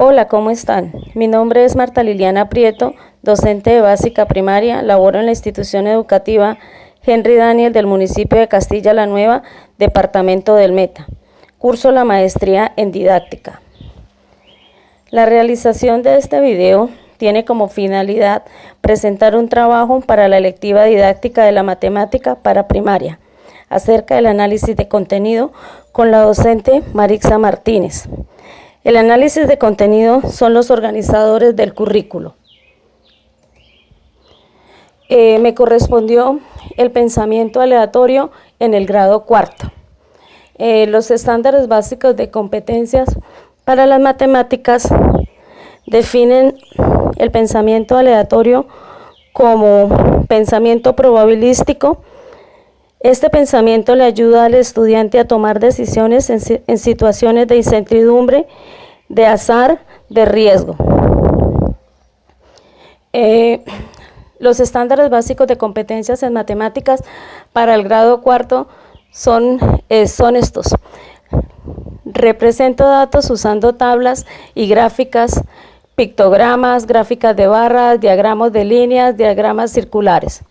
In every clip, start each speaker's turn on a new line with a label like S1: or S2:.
S1: Hola, ¿cómo están? Mi nombre es Marta Liliana Prieto, docente de básica primaria, laboro en la institución educativa Henry Daniel del municipio de Castilla la Nueva, departamento del Meta. Curso la maestría en didáctica. La realización de este video tiene como finalidad presentar un trabajo para la electiva didáctica de la matemática para primaria, acerca del análisis de contenido con la docente Marixa Martínez. El análisis de contenido son los organizadores del currículo. Me correspondió el pensamiento aleatorio en el grado cuarto. Los estándares básicos de competencias para las matemáticas definen el pensamiento aleatorio como pensamiento probabilístico. Este pensamiento le ayuda al estudiante a tomar decisiones en situaciones de incertidumbre, de azar, de riesgo. Los estándares básicos de competencias en matemáticas para el grado cuarto son estos. Represento datos usando tablas y gráficas, pictogramas, gráficas de barras, diagramas de líneas, diagramas circulares.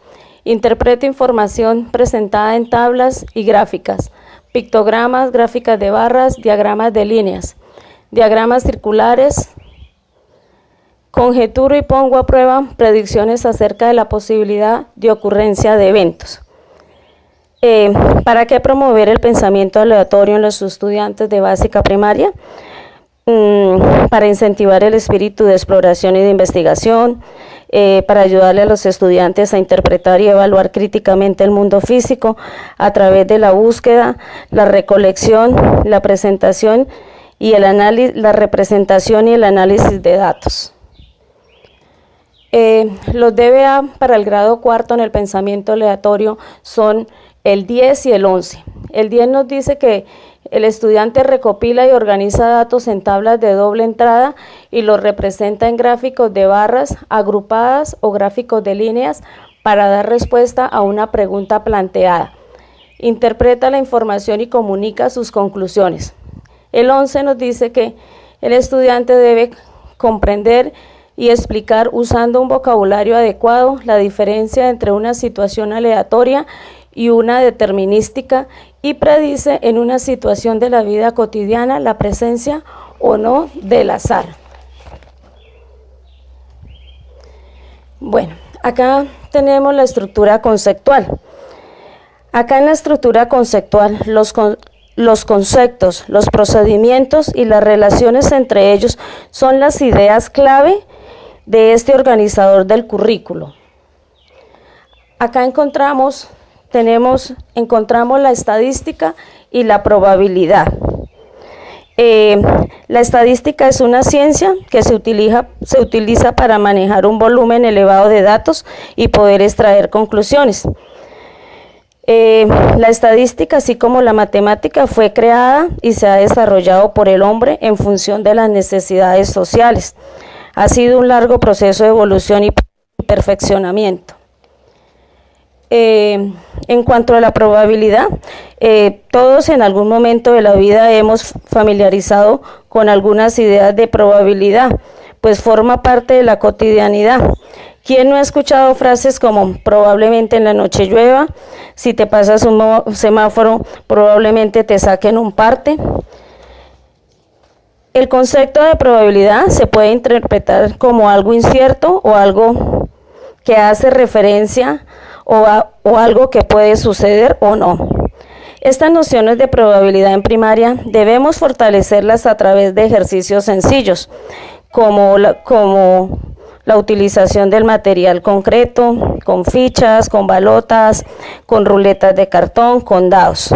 S1: Interpreto información presentada en tablas y gráficas, pictogramas, gráficas de barras, diagramas de líneas, diagramas circulares. Conjeturo y pongo a prueba predicciones acerca de la posibilidad de ocurrencia de eventos. ¿Para qué promover el pensamiento aleatorio en los estudiantes de básica primaria? Para incentivar el espíritu de exploración y de investigación, para ayudarle a los estudiantes a interpretar y evaluar críticamente el mundo físico a través de la búsqueda, la recolección, la presentación y el análisis, la representación y el análisis de datos. Los DBA para el grado cuarto en el pensamiento aleatorio son el 10 y el 11. El 10 nos dice que el estudiante recopila y organiza datos en tablas de doble entrada y los representa en gráficos de barras agrupadas o gráficos de líneas para dar respuesta a una pregunta planteada. Interpreta la información y comunica sus conclusiones. El 11 nos dice que el estudiante debe comprender y explicar usando un vocabulario adecuado la diferencia entre una situación aleatoria y una determinística y predice en una situación de la vida cotidiana la presencia o no del azar. Bueno, acá tenemos la estructura conceptual. Acá en la estructura conceptual, los conceptos, los procedimientos y las relaciones entre ellos son las ideas clave de este organizador del currículo. Acá encontramos la estadística y la probabilidad. La estadística es una ciencia que se utiliza para manejar un volumen elevado de datos y poder extraer conclusiones. La estadística, así como la matemática, fue creada y se ha desarrollado por el hombre en función de las necesidades sociales. Ha sido un largo proceso de evolución y perfeccionamiento. En cuanto a la probabilidad, todos en algún momento de la vida hemos familiarizado con algunas ideas de probabilidad, pues forma parte de la cotidianidad. ¿Quién no ha escuchado frases como probablemente en la noche llueva, si te pasas un semáforo probablemente te saquen un parte? El concepto de probabilidad se puede interpretar como algo incierto o algo que hace referencia o algo que puede suceder o no. Estas nociones de probabilidad en primaria debemos fortalecerlas a través de ejercicios sencillos, como la utilización del material concreto, con fichas, con balotas, con ruletas de cartón, con dados.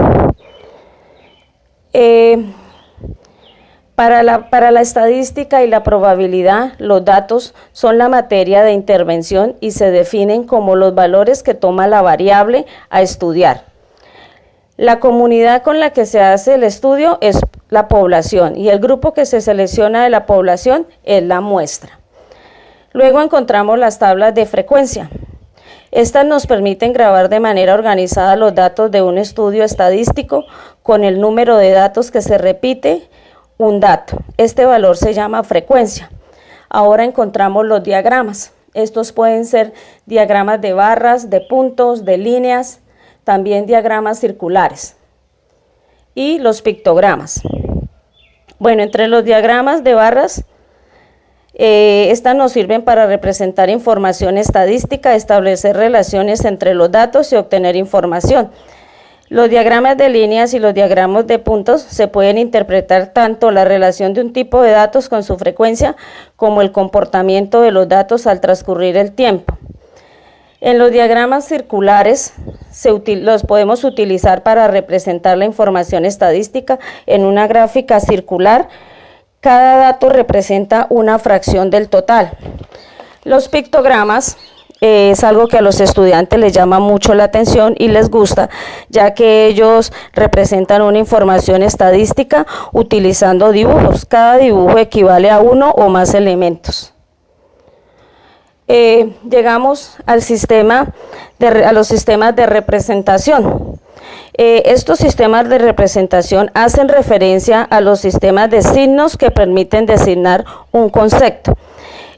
S1: Para la estadística y la probabilidad, los datos son la materia de intervención y se definen como los valores que toma la variable a estudiar. La comunidad con la que se hace el estudio es la población y el grupo que se selecciona de la población es la muestra. Luego encontramos las tablas de frecuencia. Estas nos permiten grabar de manera organizada los datos de un estudio estadístico con el número de datos que se repite un dato. Este valor se llama frecuencia. Ahora encontramos los diagramas. Estos pueden ser diagramas de barras, de puntos, de líneas, también diagramas circulares. Y los pictogramas. Bueno, entre los diagramas de barras, estas nos sirven para representar información estadística, establecer relaciones entre los datos y obtener información. Los diagramas de líneas y los diagramas de puntos se pueden interpretar tanto la relación de un tipo de datos con su frecuencia como el comportamiento de los datos al transcurrir el tiempo. En los diagramas circulares los podemos utilizar para representar la información estadística en una gráfica circular. Cada dato representa una fracción del total. Los pictogramas es algo que a los estudiantes les llama mucho la atención y les gusta, ya que ellos representan una información estadística utilizando dibujos. Cada dibujo equivale a uno o más elementos. Llegamos a los sistemas de representación. Estos sistemas de representación hacen referencia a los sistemas de signos que permiten designar un concepto.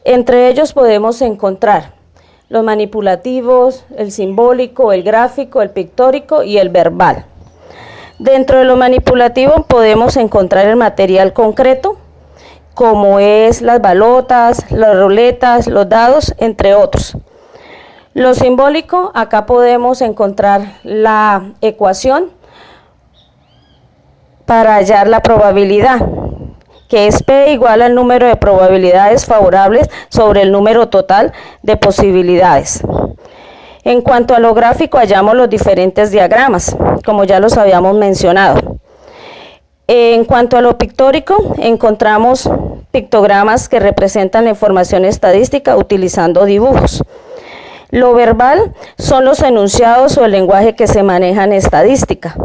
S1: Entre ellos podemos encontrar los manipulativos, el simbólico, el gráfico, el pictórico y el verbal. Dentro de lo manipulativo podemos encontrar el material concreto, como es las balotas, las ruletas, los dados, entre otros. Lo simbólico, acá podemos encontrar la ecuación para hallar la probabilidad, que es P igual al número de probabilidades favorables sobre el número total de posibilidades. En cuanto a lo gráfico, hallamos los diferentes diagramas, como ya los habíamos mencionado. En cuanto a lo pictórico, encontramos pictogramas que representan la información estadística utilizando dibujos. Lo verbal son los enunciados o el lenguaje que se maneja en estadística.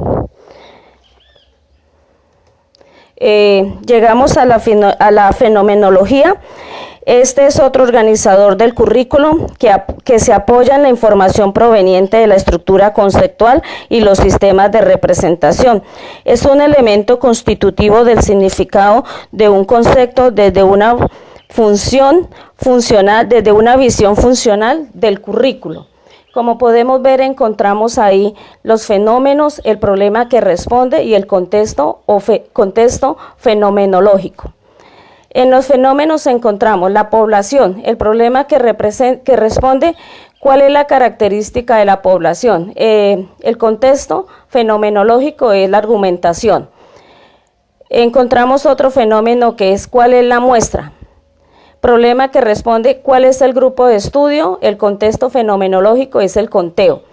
S1: Llegamos a la fenomenología. Este es otro organizador del currículum que se apoya en la información proveniente de la estructura conceptual y los sistemas de representación. Es un elemento constitutivo del significado de un concepto desde una visión funcional del currículo. Como podemos ver, encontramos ahí los fenómenos, el problema que responde y el contexto fenomenológico. En los fenómenos encontramos la población, el problema que responde, cuál es la característica de la población. El contexto fenomenológico es la argumentación. Encontramos otro fenómeno que es cuál es la muestra. Problema que responde cuál es el grupo de estudio, el contexto fenomenológico es el conteo.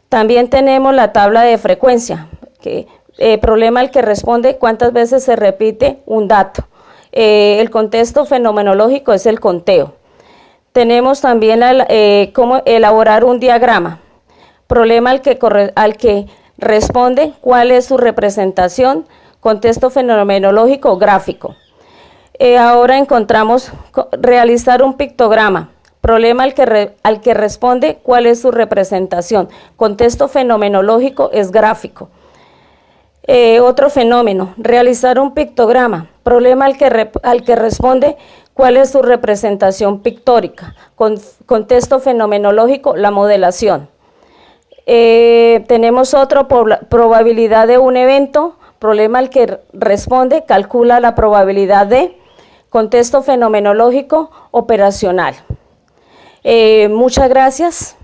S1: También tenemos la tabla de frecuencia, problema al que responde cuántas veces se repite un dato. El contexto fenomenológico es el conteo. Tenemos también cómo elaborar un diagrama, problema al que responde cuál es su representación, contexto fenomenológico gráfico. Ahora encontramos realizar un pictograma, problema al que responde cuál es su representación, contexto fenomenológico es gráfico. Otro fenómeno, realizar un pictograma, problema al que responde cuál es su representación pictórica, contexto fenomenológico, la modelación. Tenemos otro, probabilidad de un evento, problema al que responde, calcula la probabilidad de, contexto fenomenológico operacional. Muchas gracias.